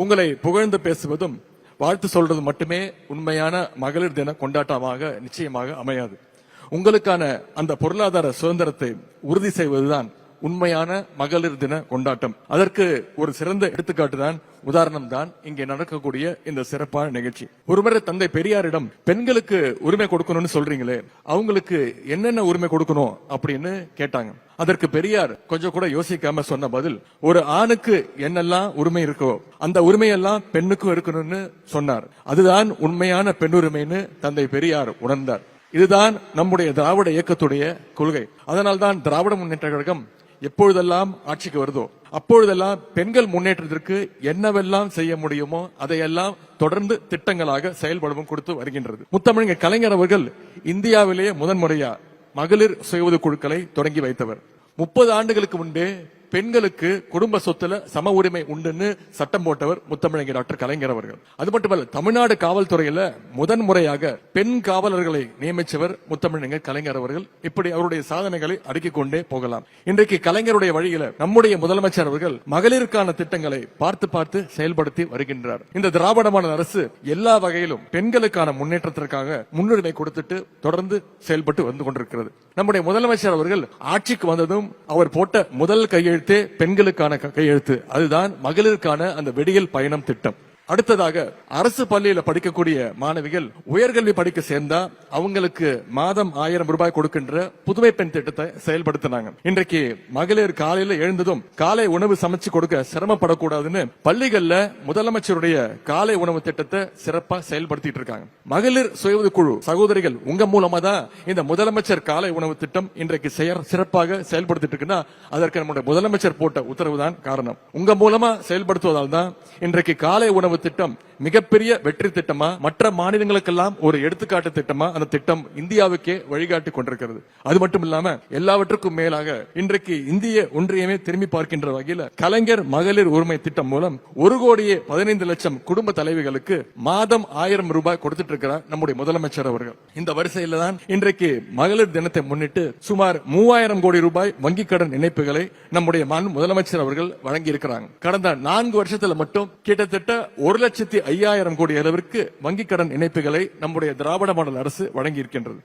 உங்களை புகழ்ந்து பேசுவதும் வாழ்த்து சொல்றது மட்டுமே உண்மையான மகளிர் தின கொண்டாட்டமாக நிச்சயமாக அமையாது. உங்களுக்கான அந்த பொருளாதார சுதந்திரத்தை உறுதி செய்வதுதான் உண்மையான மகளிர் தின கொண்டாட்டம். அதற்கு ஒரு சிறந்த எடுத்துக்காட்டு தான், உதாரணம் தான் இங்கே நடக்கக்கூடிய இந்த சிறப்பான நிகழ்ச்சி. ஒருமுறை தந்தை பெரியாரிடம் பெண்களுக்கு உரிமை கொடுக்கணும்னு சொல்றீங்களே, அவங்களுக்கு என்னென்ன உரிமை கொடுக்கணும் அப்படின்னு கேட்டாங்க. அதற்கு பெரியார் கொஞ்சம் கூட யோசிக்காம சொன்ன பதில், ஒரு ஆணுக்கு என்னெல்லாம் உரிமை இருக்கோ அந்த உரிமையெல்லாம் பெண்ணுக்கும் இருக்கணும்னு சொன்னார். அதுதான் உண்மையான பெண்ணுரிமைன்னு தந்தை பெரியார் உணர்ந்தார். இதுதான் நம்முடைய திராவிட இயக்கத்துடைய கொள்கை. அதனால்தான் திராவிட முன்னேற்ற கழகம் எப்பொழுதெல்லாம் ஆட்சிக்கு வருதோ அப்பொழுதெல்லாம் பெண்கள் முன்னேற்றத்திற்கு என்னவெல்லாம் செய்ய முடியுமோ அதையெல்லாம் தொடர்ந்து திட்டங்களாக செயல்படவும் கொடுத்து வருகின்றது. முத்தமிழர் கலைஞர் அவர்கள் இந்தியாவிலேயே முதன்முறையா மகளிர் சுய உதவி குழுக்களை தொடங்கி வைத்தவர். 30 ஆண்டுகளுக்கு முன்பே பெண்களுக்கு குடும்ப சொத்துல சம உரிமை உண்டுன்னு சட்டம் போட்டவர் முத்தமிழர் டாக்டர் கலைஞர் அவர்கள். அது மட்டுமல்ல, தமிழ்நாடு காவல்துறையில முதன்முறையாக பெண் காவலர்களை நியமிச்சவர் முத்தமிழர் கலைஞர் அவர்கள். இப்படி அவருடைய சாதனைகளை அடுக்கிக் கொண்டே போகலாம். இன்றைக்கு கலைஞருடைய வழியில நம்முடைய முதலமைச்சர் அவர்கள் மகளிருக்கான திட்டங்களை பார்த்து பார்த்து செயல்படுத்தி வருகின்றார். இந்த திராவிட மாடல் அரசு எல்லா வகையிலும் பெண்களுக்கான முன்னேற்றத்திற்காக முன்னுரிமை கொடுத்துட்டு தொடர்ந்து செயல்பட்டு வந்து கொண்டிருக்கிறது. நம்முடைய முதலமைச்சர் அவர்கள் ஆட்சிக்கு வந்ததும் அவர் போட்ட முதல் கையெழுத்து பெண்களுக்கான கையெழுத்து. அதுதான் மகளிருக்கான அந்த வெடியல் பயணம் திட்டம். அடுத்ததாக, அரசு பள்ளியில படிக்கக்கூடிய மாணவிகள் உயர்கல்வி படிக்க சேர்ந்தா அவங்களுக்கு மாதம் 1000 ரூபாய் கொடுக்கின்ற புதுமை பெண் திட்டத்தை செயல்படுத்தினாங்க. இன்றைக்கு மகளிர் காலையில எழுந்ததும் காலை உணவு சமைச்சு கொடுக்க சிரமப்படக்கூடாதுன்னு பள்ளிகள்ல முதலமைச்சருடைய காலை உணவு திட்டத்தை சிறப்பா செயல்படுத்திட்டு இருக்காங்க. மகளிர் சுய உதவி குழு சகோதரிகள், உங்க மூலமா தான் இந்த முதலமைச்சர் காலை உணவு திட்டம் இன்றைக்கு சிறப்பாக செயல்படுத்திட்டு இருக்குன்னா அதற்கு நம்முடைய முதலமைச்சர் போட்ட உத்தரவு தான் காரணம். உங்க மூலமா செயல்படுத்துவதால் தான் இன்றைக்கு காலை உணவு திட்டம் மிகப்பெரிய வெற்றி திட்டமா, மற்ற மாநிலங்களுக்கெல்லாம் ஒரு எடுத்துக்காட்டு திட்டமா அந்த திட்டம் இந்தியாவுக்கே வழிகாட்டி கொண்டிருக்கிறது. அது மட்டும் இல்லாம எல்லாவற்றுக்கும் மேலாக இன்றைக்கு இந்திய ஒன்றியமே திரும்பி பார்க்கின்ற வகையில் கலைஞர் மகளிர் உரிமை திட்டம் மூலம் 1,15,00,000 குடும்ப தலைவிகளுக்கு மாதம் 1000 ரூபாய் கொடுத்துட்டு இருக்கிறார் நம்முடைய முதலமைச்சர் அவர்கள். இந்த வரிசையில தான் இன்றைக்கு மகளிர் தினத்தை முன்னிட்டு சுமார் 3000 கோடி ரூபாய் வங்கிக் கடன் இணைப்புகளை நம்முடைய முதலமைச்சர் அவர்கள் வழங்கி இருக்கிறாங்க. கடந்த 4 வருஷத்துல மட்டும் கிட்டத்தட்ட 1,05,000 கோடி அளவிற்கு வங்கிக் கடன் இணைப்புகளை நம்முடைய திராவிட மாடல் அரசு வழங்கி இருக்கின்றது.